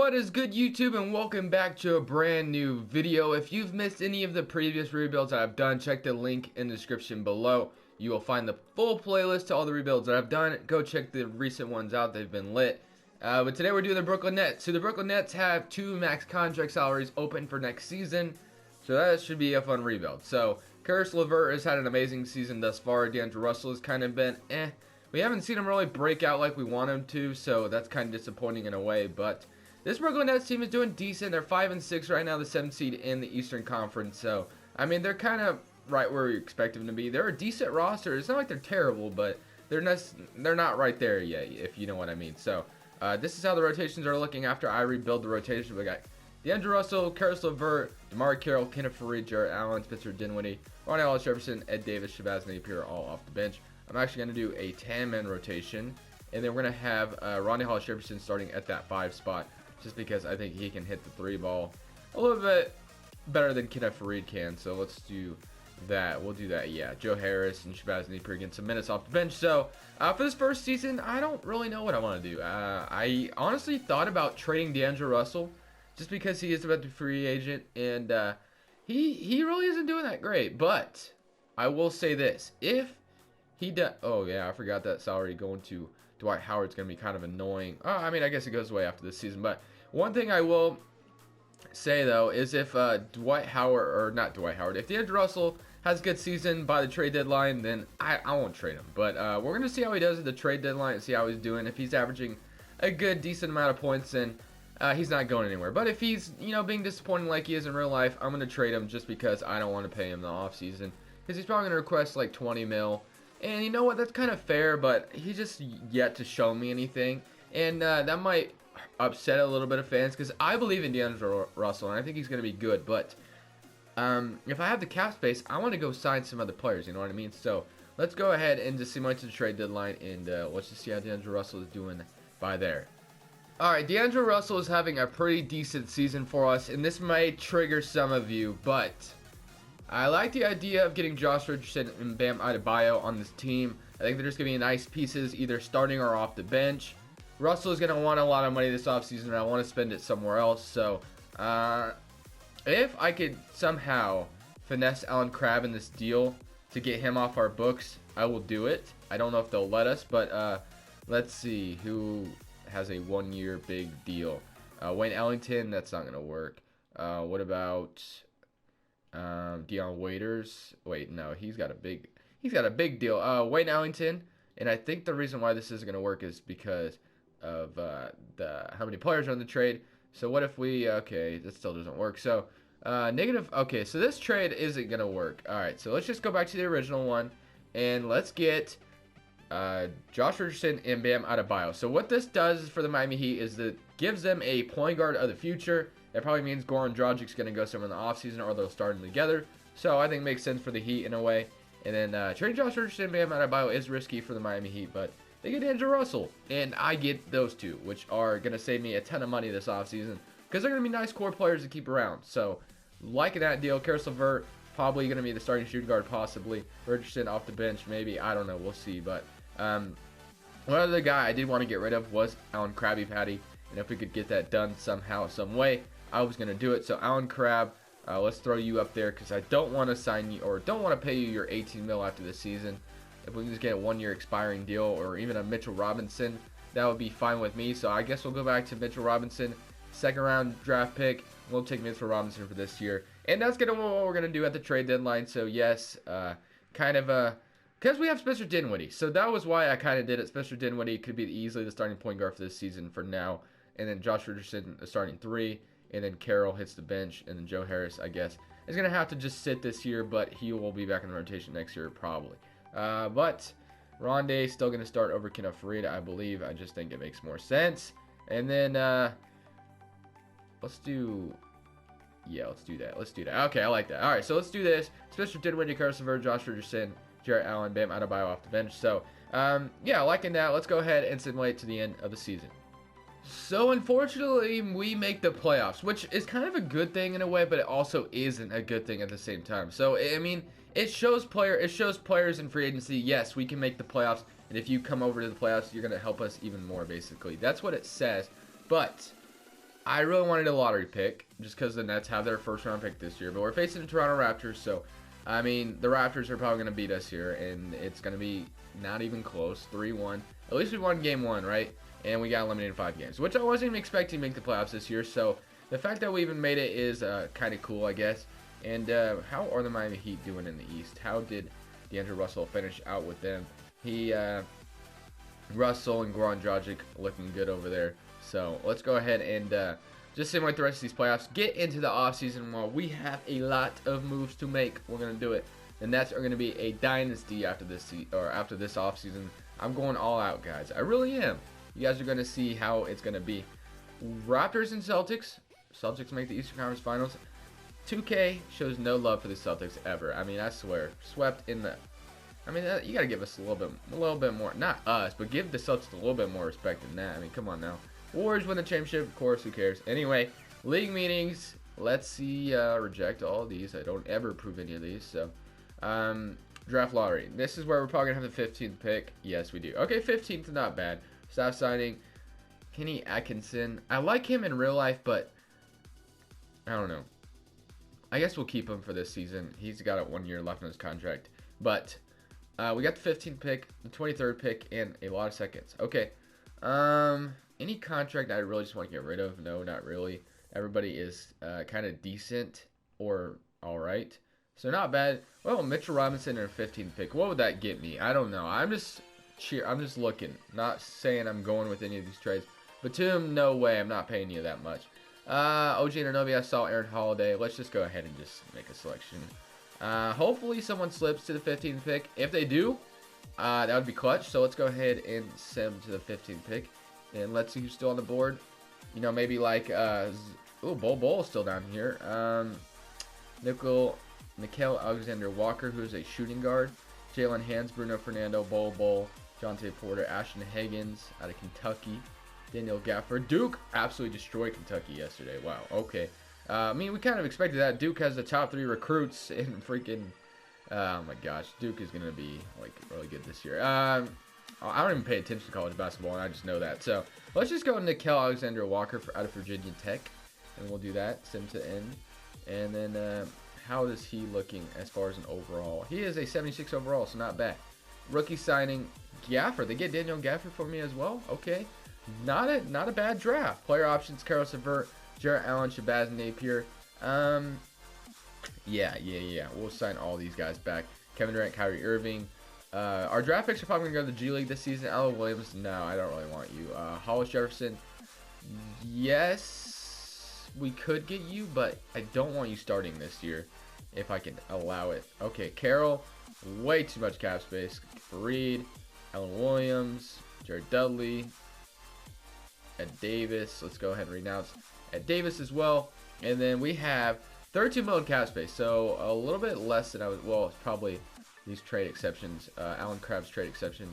What is good, YouTube, and welcome back to a brand new video. If you've missed any of the previous rebuilds I've done, check the link in the description below. You will find the full playlist to all the rebuilds that I've done. Go check the recent ones out. They've been lit. But today we're doing the Brooklyn Nets. So the Brooklyn Nets have 2 max contract salaries open for next season. So that should be a fun rebuild. So Caris LeVert has had an amazing season thus far. D'Angelo Russell has kind of been We haven't seen him really break out like we want him to, so that's kind of disappointing in a way. But this Brooklyn Nets team is doing decent. They're 5-6 right now, the 7th seed in the Eastern Conference. So, I mean, they're kind of right where we expect them to be. They're a decent roster. It's not like they're terrible, but they're not right there yet, if you know what I mean. So, this is how the rotations are looking after I rebuild the rotation. We got D'Angelo Russell, Caris LeVert, DeMar Carroll, Kenneth Faried, Jarrett Allen, Spencer Dinwiddie, Ronnie Hollis Jefferson, Ed Davis, Shabazz Napier all off the bench. I'm actually going to do a 10-man rotation, and then we're going to have Ronnie Hollis Jefferson starting at that 5 spot, just because I think he can hit the 3 ball a little bit better than Kenneth Faried can. So let's do that. We'll do that, yeah. Joe Harris and Shabazz Napier getting some minutes off the bench. So for this first season, I don't really know what I want to do. I honestly thought about trading D'Angelo Russell, just because he is about to be free agent, and he really isn't doing that great. But I will say this: if he does, oh yeah, I forgot that salary going to Dwight Howard's going to be kind of annoying. I mean, I guess it goes away after this season. But one thing I will say though is if if D'Angelo Russell has a good season by the trade deadline, then I won't trade him. But we're going to see how he does at the trade deadline and see how he's doing. If he's averaging a good, decent amount of points, then he's not going anywhere. But if he's, being disappointing like he is in real life, I'm going to trade him just because I don't want to pay him in the offseason. Because he's probably going to request like 20 mil. And you know what? That's kind of fair, but he's just yet to show me anything. And that might upset a little bit of fans because I believe in D'Angelo Russell, and I think he's going to be good. But if I have the cap space, I want to go sign some other players, you know what I mean? So let's go ahead and just simulate to the trade deadline, and let's just see how D'Angelo Russell is doing by there. Alright, D'Angelo Russell is having a pretty decent season for us, and this may trigger some of you, but I like the idea of getting Josh Richardson and Bam Adebayo on this team. I think they're just going to be nice pieces, either starting or off the bench. Russell is going to want a lot of money this offseason, and I want to spend it somewhere else. So, if I could somehow finesse Allen Crabbe in this deal to get him off our books, I will do it. I don't know if they'll let us, but let's see who has a 1-year big deal. Wayne Ellington, that's not going to work. What about Dion Waiters? Wait, no, he's got a big deal. Wayne Ellington, and I think the reason why this isn't going to work is because of how many players are in the trade. So what if okay, that still doesn't work. So negative. Okay, so this trade isn't going to work. All right, so let's just go back to the original one, and let's get Josh Richardson and Bam Adebayo. So what this does for the Miami Heat is that gives them a point guard of the future. That probably means Goran Dragic's going to go somewhere in the offseason, or they'll start them together. So I think it makes sense for the Heat in a way. And then trading Josh Richardson and Bam Adebayo is risky for the Miami Heat, but they get D'Angelo Russell, and I get those two, which are going to save me a ton of money this offseason because they're going to be nice core players to keep around. So liking that deal. Caris LeVert probably going to be the starting shooting guard, possibly. Richardson off the bench, maybe. I don't know. We'll see. But one other guy I did want to get rid of was Allen Crabbe Patty, and if we could get that done somehow, some way, I was going to do it. So Allen Crabbe, let's throw you up there because I don't want to sign you, or don't want to pay you your 18 mil after this season. If we can just get a 1-year expiring deal, or even a Mitchell Robinson, that would be fine with me. So I guess we'll go back to Mitchell Robinson, 2nd round draft pick. We'll take Mitchell Robinson for this year, and that's gonna what we're gonna do at the trade deadline. So yes, because we have Spencer Dinwiddie, so that was why I kind of did it. Spencer Dinwiddie could be easily the starting point guard for this season for now, and then Josh Richardson starting 3. And then Carroll hits the bench, and then Joe Harris, I guess, is going to have to just sit this year, but he will be back in the rotation next year probably. But Rondé still going to start over Kenneth Faried, I believe. I just think it makes more sense. And then let's do that. Okay, I like that. All right, so let's do this. Spencer Dinwiddie, Caris LeVert, Josh Richardson, Jarrett Allen, Bam Adebayo off the bench. So, yeah, liking that. Let's go ahead and simulate to the end of the season. So unfortunately, we make the playoffs, which is kind of a good thing in a way, but it also isn't a good thing at the same time. So I mean, it shows players in free agency, yes, we can make the playoffs, and if you come over to the playoffs, you're going to help us even more, basically. That's what it says. But I really wanted a lottery pick just because the Nets have their first round pick this year. But we're facing the Toronto Raptors, so I mean the Raptors are probably going to beat us here, and it's going to be not even close, 3-1. At least we won game 1, right? And we got eliminated in 5 games, which I wasn't even expecting to make the playoffs this year. So the fact that we even made it is kind of cool, I guess. And how are the Miami Heat doing in the East? How did D'Angelo Russell finish out with them? Russell and Goran Dragic looking good over there. So let's go ahead and just simulate the rest of these playoffs. Get into the offseason while we have a lot of moves to make. We're going to do it. The Nets are going to be a dynasty after this offseason. I'm going all out, guys. I really am. You guys are going to see how it's going to be. Raptors and Celtics. Celtics make the Eastern Conference Finals. 2K shows no love for the Celtics ever. I mean, I swear. Swept in the... I mean, you got to give us a little bit more. Not us, but give the Celtics a little bit more respect than that. I mean, come on now. Warriors win the championship. Of course, who cares? Anyway, league meetings. Let's see. Reject all of these. I don't ever approve any of these. So, draft lottery. This is where we're probably going to have the 15th pick. Yes, we do. Okay, 15th is not bad. Staff signing. Kenny Atkinson. I like him in real life, but I don't know. I guess we'll keep him for this season. He's got 1 year left on his contract. But we got the 15th pick, the 23rd pick, and a lot of seconds. Okay. Any contract I really just want to get rid of? No, not really. Everybody is kind of decent or all right. So not bad. Well, Mitchell Robinson and a 15th pick. What would that get me? I don't know. I'm just looking. Not saying I'm going with any of these trades. Batum, no way. I'm not paying you that much. OG Anunoby, I saw Aaron Holiday. Let's just go ahead and just make a selection. Hopefully someone slips to the 15th pick. If they do, that would be clutch. So let's go ahead and send them to the 15th pick. And let's see who's still on the board. You know, maybe like, Bol is still down here. Nickel Alexander Walker, who's a shooting guard. Jalen Hands, Bruno Fernando, Bol, Jonte Porter, Ashton Higgins out of Kentucky. Daniel Gafford. Duke absolutely destroyed Kentucky yesterday. Wow, okay. I mean, we kind of expected that. Duke has the top 3 recruits in freaking... oh my gosh, Duke is going to be like really good this year. I don't even pay attention to college basketball, and I just know that. So let's just go with Nickel Alexander Walker out of Virginia Tech, and we'll do that. Send to end. And then how is he looking as far as an overall? He is a 76 overall, so not bad. Rookie signing Gafford. They get Daniel Gafford for me as well. Okay, not a bad draft. Player options: Karis LeVert, Jarrett Allen, Shabazz Napier. Yeah. We'll sign all these guys back. Kevin Durant, Kyrie Irving. Our draft picks are probably going to go to the G League this season. Alan Williams, no, I don't really want you. Hollis Jefferson, yes, we could get you, but I don't want you starting this year if I can allow it. Okay, Carroll, way too much cap space. Reed, Alan Williams, Jared Dudley, Ed Davis. Let's go ahead and renounce Ed Davis as well. And then we have 32 million cap space, so a little bit less than I was. Well, it's probably these trade exceptions. Alan Crabb's trade exception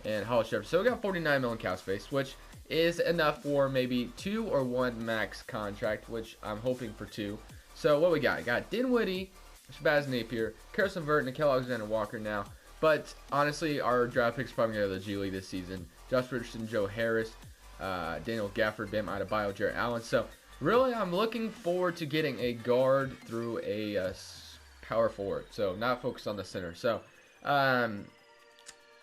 and Hollis Jefferson. So we got 49 million cap space, which is enough for maybe 2 or 1 max contract, which I'm hoping for 2. So what we got? Got Dinwiddie, Shabazz Napier, Karis LeVert, Nickel Alexander Walker now. But honestly, our draft picks probably going to go to the G League this season. Josh Richardson, Joe Harris, Daniel Gafford, Bam Adebayo, Jarrett Allen. So really, I'm looking forward to getting a guard through a power forward. So not focused on the center. So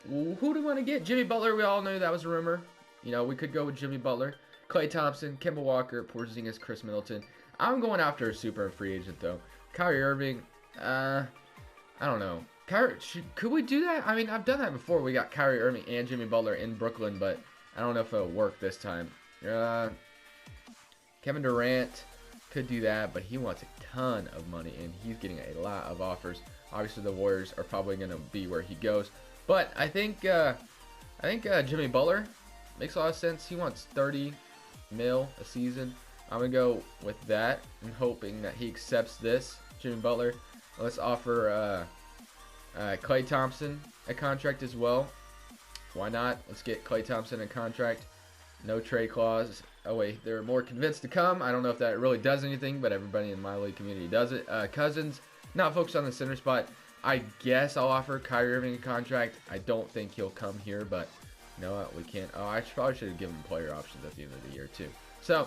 who do we want to get? Jimmy Butler. We all knew that was a rumor. You know, we could go with Jimmy Butler, Klay Thompson, Kemba Walker, Porzingis, Chris Middleton. I'm going after a super free agent though. Kyrie Irving. I don't know. Could we do that? I mean, I've done that before. We got Kyrie Irving and Jimmy Butler in Brooklyn, but I don't know if it'll work this time. Kevin Durant could do that, but he wants a ton of money, and he's getting a lot of offers. Obviously, the Warriors are probably going to be where he goes, but I think Jimmy Butler makes a lot of sense. He wants 30 mil a season. I'm gonna go with that and hoping that he accepts this. Jimmy Butler. Let's offer Klay Thompson a contract as well. Why not? Let's get Klay Thompson a contract. No trade clause. Oh wait, they're more convinced to come. I don't know if that really does anything, but everybody in my league community does it. Cousins, not focused on the center spot. I guess I'll offer Kyrie Irving a contract. I don't think he'll come here, but you know what? We can't. Oh, I probably should have given him player options at the end of the year too. So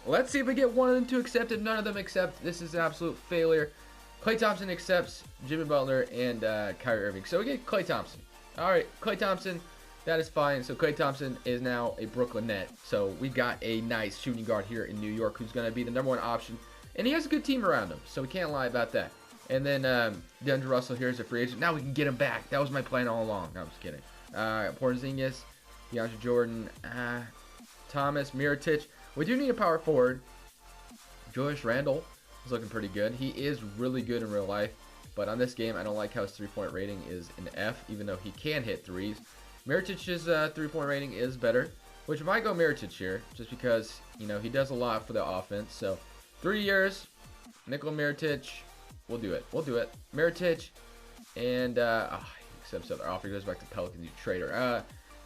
Let's see if we get one of them to accept. If none of them accept, this is an absolute failure. Klay Thompson accepts, Jimmy Butler, and Kyrie Irving. So we get Klay Thompson. All right, Klay Thompson, that is fine. So Klay Thompson is now a Brooklyn Net. So we got a nice shooting guard here in New York who's going to be the #1 option. And he has a good team around him, so we can't lie about that. And then DeAndre Russell here is a free agent. Now we can get him back. That was my plan all along. No, I'm just kidding. Porzingis, DeAndre Jordan, Thomas, Mirotic. We do need a power forward. Julius Randle is looking pretty good. He is really good in real life. But on this game, I don't like how his three-point rating is an F, even though he can hit threes. Miritic's three-point rating is better, which might go Mirotic here, just because, you know, he does a lot for the offense. So 3 years, Nikola Mirotic, we'll do it. We'll do it. Mirotic, and, except other offer goes back to Pelicans, you traitor.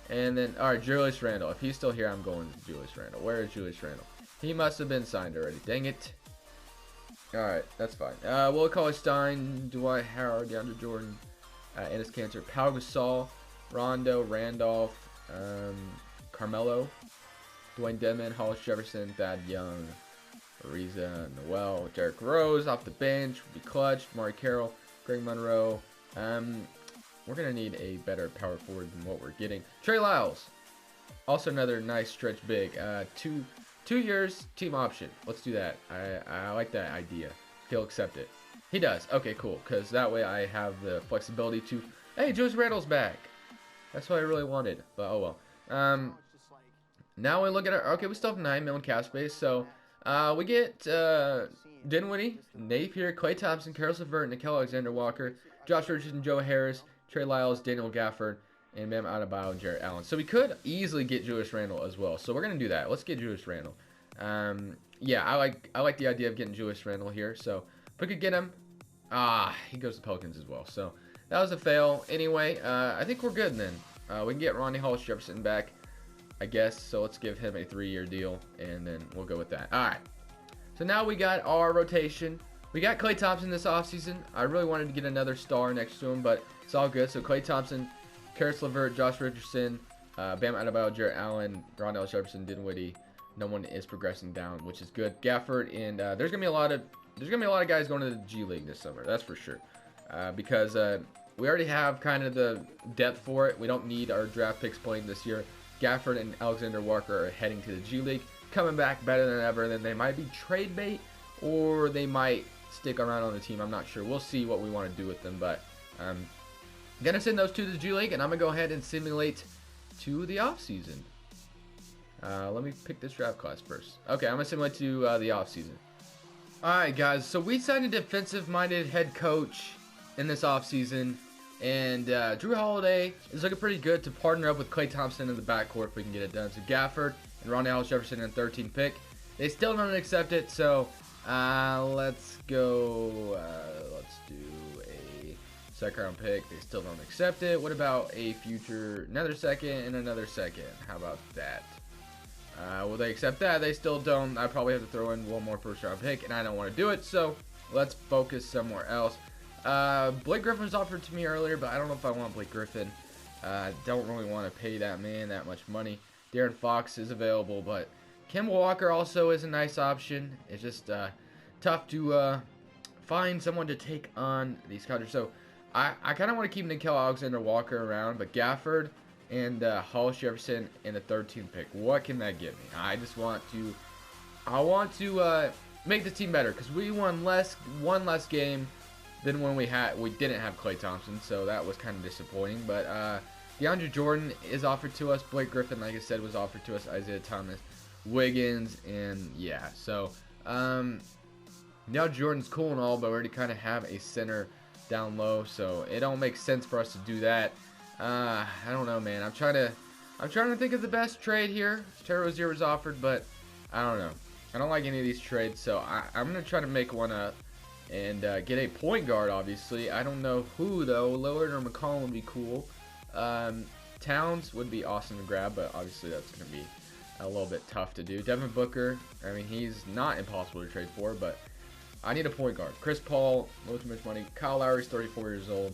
And then, all right, Julius Randle. If he's still here, I'm going to Julius Randle. Where is Julius Randle? He must have been signed already. Dang it. All right, that's fine. Will Cauley-Stein, Dwight Howard, DeAndre Jordan, Enes Kanter, Pau Gasol, Rondo, Randolph, Carmelo, Dwayne Dedmon, Hollis Jefferson, Thad Young, Ariza, Noel, Derrick Rose off the bench would be clutch. Mari Carroll, Greg Monroe. We're going to need a better power forward than what we're getting. Trey Lyles, also another nice stretch big. 2 years, team option. Let's do that. I like that idea. He'll accept it. He does. Okay, cool. Because that way I have the flexibility to... Hey, Julius Randle's back. That's what I really wanted. But oh well. Now we look at our... Okay, we still have 9 million cap space. So we get Dinwiddie, Napier, Klay Thompson, Karis LeVert, Nickeil Alexander-Walker, Josh Richardson, Joe Harris, Trey Lyles, Daniel Gafford, and Bam Adebayo and Jarrett Allen. So we could easily get Julius Randle as well. So we're gonna do that. Let's get Julius Randle. Yeah, I like the idea of getting Julius Randle here. So if we could get him, he goes to Pelicans as well. So that was a fail. Anyway, I think we're good then. We can get Ronnie Hollis Jefferson back, I guess. So let's give him a 3-year deal, and then we'll go with that. All right. So now we got our rotation. We got Klay Thompson this offseason. I really wanted to get another star next to him, but it's all good. So Klay Thompson, Karis LeVert, Josh Richardson, Bam Adebayo, Jarrett Allen, Rondell Jefferson, Dinwiddie. No one is progressing down, which is good. Gafford, and there's gonna be a lot of guys going to the G League this summer. That's for sure, because we already have kind of the depth for it. We don't need our draft picks playing this year. Gafford and Alexander Walker are heading to the G League, coming back better than ever. Then they might be trade bait, or they might stick around on the team. I'm not sure. We'll see what we want to do with them, but gonna send those two to the G League, and I'm gonna go ahead and simulate to the offseason. Let me pick this draft class first. Okay, I'm gonna simulate to the offseason. Alright guys, so we signed a defensive-minded head coach in this offseason, and Drew Holiday is looking pretty good to partner up with Klay Thompson in the backcourt if we can get it done. So Gafford and Ronnie Hollis Jefferson in 13th pick. They still don't accept it, so let's go. Let's do a second-round pick. They still don't accept it. What about a future, another second and another second? How about that? Will they accept that? They still don't. I probably have to throw in one more first-round pick, and I don't want to do it, so let's focus somewhere else. Blake Griffin was offered to me earlier, but I don't know if I want Blake Griffin. Don't really want to pay that man that much money. De'Aaron Fox is available, but Kemba Walker also is a nice option. It's just tough to find someone to take on these contracts. So I kind of want to keep Nickeil Alexander-Walker around, but Gafford and Hollis Jefferson in the 13th pick. What can that give me? I want to make the team better, because we won one less game than when we didn't have Klay Thompson, so that was kind of disappointing. But DeAndre Jordan is offered to us. Blake Griffin, like I said, was offered to us. Isaiah Thomas, Wiggins, and yeah. So now Jordan's cool and all, but we already kind of have a center down low, so it don't make sense for us to do that. I don't know, man. I'm trying to think of the best trade here. Terry Rozier was offered, but I don't know. I don't like any of these trades, so I'm gonna try to make one up and get a point guard. Obviously, I don't know who though. Lillard or McCollum would be cool. Towns would be awesome to grab, but obviously that's gonna be a little bit tough to do. Devin Booker, I mean, he's not impossible to trade for, but I need a point guard. Chris Paul, a little too much money. Kyle Lowry's 34 years old.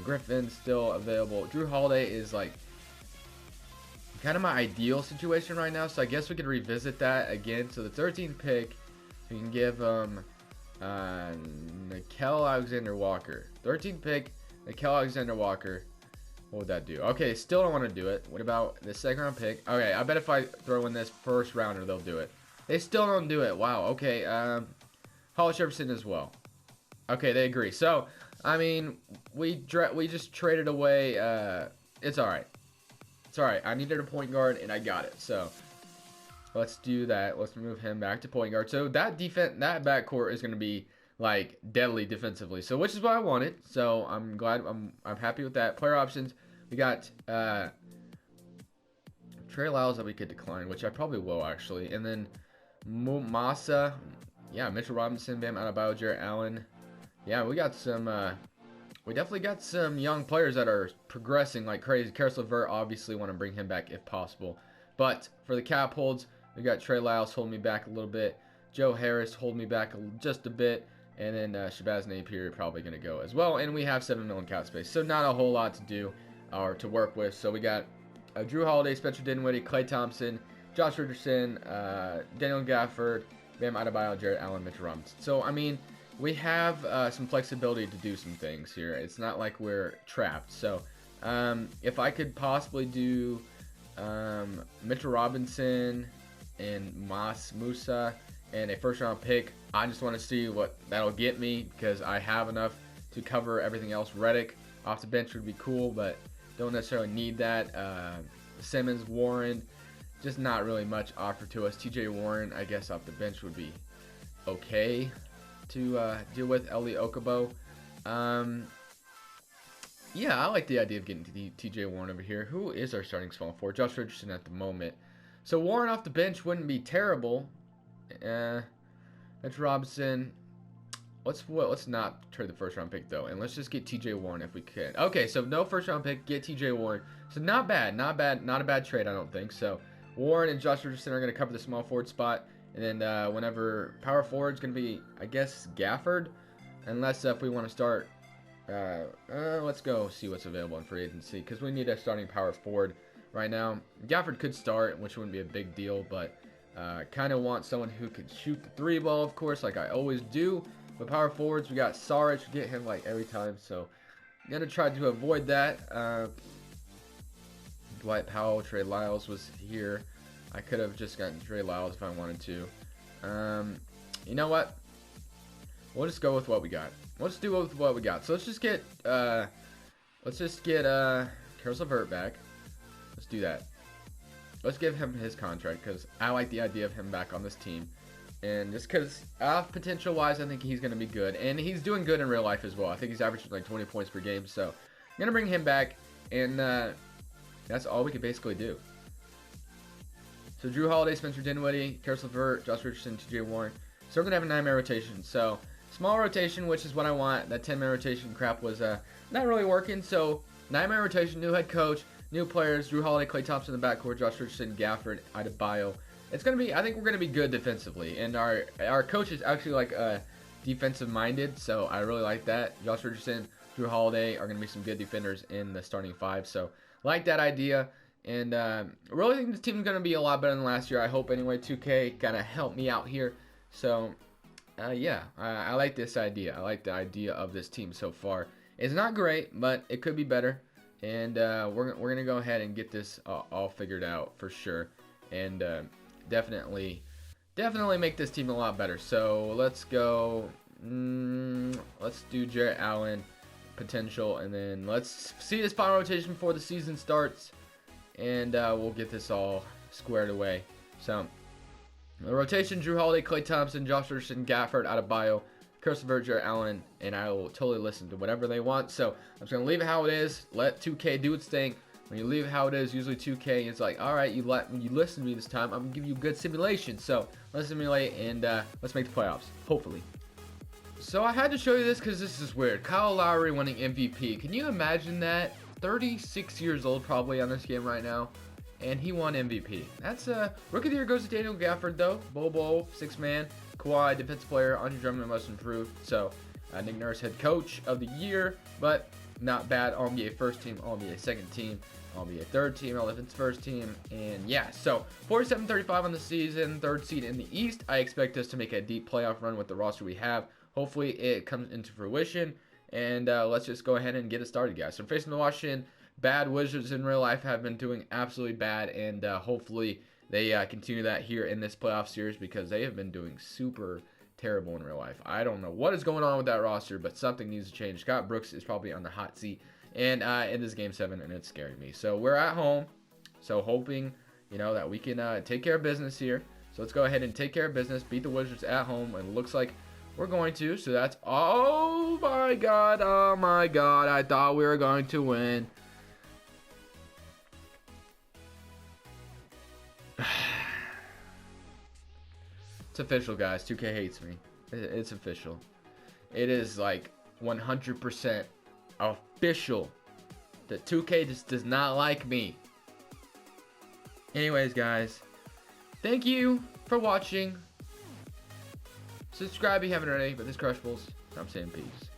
Griffin's still available. Drew Holiday is like kind of my ideal situation right now. So I guess we could revisit that again. So the 13th pick, we can give Nickeil Alexander-Walker. 13th pick, Nickeil Alexander-Walker. What would that do? Okay, still don't want to do it. What about the second round pick? Okay, I bet if I throw in this first rounder, they'll do it. They still don't do it. Wow. Okay. Hollis Jefferson as well. Okay, they agree. So, I mean, we just traded away. It's all right. It's all right. I needed a point guard, and I got it. So, let's do that. Let's move him back to point guard. So that backcourt is going to be like deadly defensively. So, which is what I wanted. So I'm glad. I'm happy with that. Player options. We got Trey Lyles that we could decline, which I probably will actually, and then Massa. Yeah, Mitchell Robinson, Bam Adebayo, Jarrett Allen. Yeah, we got some. We definitely got some young players that are progressing like crazy. Karis LeVert, obviously want to bring him back if possible. But for the cap holds, we got Trey Lyles holding me back a little bit. Joe Harris holding me back just a bit. And then Shabazz Napier probably going to go as well. And we have $7 million cap space. So not a whole lot to do or to work with. So we got Drew Holiday, Spencer Dinwiddie, Klay Thompson, Josh Richardson, Daniel Gafford, Bam Adebayo, Jarrett Allen, Mitchell Robinson. So, I mean, we have some flexibility to do some things here. It's not like we're trapped. So, if I could possibly do Mitchell Robinson and Musa and a first-round pick, I just want to see what that'll get me because I have enough to cover everything else. Redick off the bench would be cool, but don't necessarily need that. Simmons, Warren, just not really much offered to us. TJ Warren, I guess off the bench would be okay to deal with. Eli Okubo. Yeah, I like the idea of getting TJ Warren over here. Who is our starting small forward? Josh Richardson at the moment. So Warren off the bench wouldn't be terrible. Mitch Robinson. Let's not trade the first round pick though, and let's just get TJ Warren if we can. Okay, so no first round pick, get TJ Warren. So not bad, not a bad trade, I don't think. So Warren and Josh Richardson are going to cover the small forward spot, and then whenever power forward is going to be, I guess, Gafford, unless if we want to start. Let's go see what's available in free agency because we need a starting power forward right now. Gafford could start, which wouldn't be a big deal, but kind of want someone who could shoot the three ball, of course, like I always do. But power forwards, we got Saric, get him like every time, so I'm gonna try to avoid that. Dwight Powell, Trey Lyles was here. I could have just gotten Trey Lyles if I wanted to. You know what? We'll just go with what we got. Let's do with what we got. So let's just get Karis LeVert back. Let's do that. Let's give him his contract because I like the idea of him back on this team. And just because potential-wise, I think he's going to be good. And he's doing good in real life as well. I think he's averaging like 20 points per game. So I'm going to bring him back. And that's all we can basically do. So Drew Holiday, Spencer Dinwiddie, Karis LeVert, Josh Richardson, TJ Warren. So we're going to have a 9-man rotation. So small rotation, which is what I want. That 10-man rotation crap was not really working. So 9-man rotation, new head coach, new players. Drew Holiday, Klay Thompson in the backcourt, Josh Richardson, Gafford, Adebayo. It's going to be, I think we're going to be good defensively. And our coach is actually like defensive minded. So I really like that. Josh Richardson, Drew Holiday are going to be some good defenders in the starting five. So like that idea. And really think this team is going to be a lot better than last year. I hope anyway. 2K kind of helped me out here. So yeah, I like this idea. I like the idea of this team so far. It's not great, but it could be better. And we're going to go ahead and get this all figured out for sure. And definitely make this team a lot better. So let's go. Let's do Jarrett Allen potential, and then let's see this final rotation before the season starts, and we'll get this all squared away. So the rotation: Drew Holiday, Klay Thompson, Josh Richardson, Gafford, Adebayo, Karis LeVert, Jarrett Allen, and I will totally listen to whatever they want. So I'm just gonna leave it how it is. Let 2K do its thing. When you leave it how it is, usually 2K is like, all right, you listen to me this time, I'm gonna give you a good simulation. So let's simulate and let's make the playoffs, hopefully. So I had to show you this because this is weird. Kyle Lowry winning MVP. Can you imagine that? 36 years old probably on this game right now, and he won MVP. That's rookie of the year goes to Daniel Gafford though. Bobo, 6-man. Kawhi, defensive player. Andre Drummond, most improved. So Nick Nurse, head coach of the year, but not bad. All-NBA first team, All-NBA second team. I'll be a third team. Elephant's first team. And yeah, so 47-35 on the season. Third seed in the East. I expect us to make a deep playoff run with the roster we have. Hopefully it comes into fruition. And let's just go ahead and get it started, guys. So I'm facing the Washington bad Wizards in real life. Have been doing absolutely bad. And hopefully they continue that here in this playoff series, because they have been doing super terrible in real life. I don't know what is going on with that roster, but something needs to change. Scott Brooks is probably on the hot seat. And in this game 7, and it's scaring me. So we're at home, so hoping, you know, that we can take care of business here. So let's go ahead and take care of business, beat the Wizards at home, and it looks like we're going to. So that's, oh my god, I thought we were going to win. It's official, guys. 2K hates me. It's official. It is like 100% official that 2K just does not like me. Anyways, guys, thank you for watching. Subscribe if you haven't already. But this Crushables, I'm saying peace.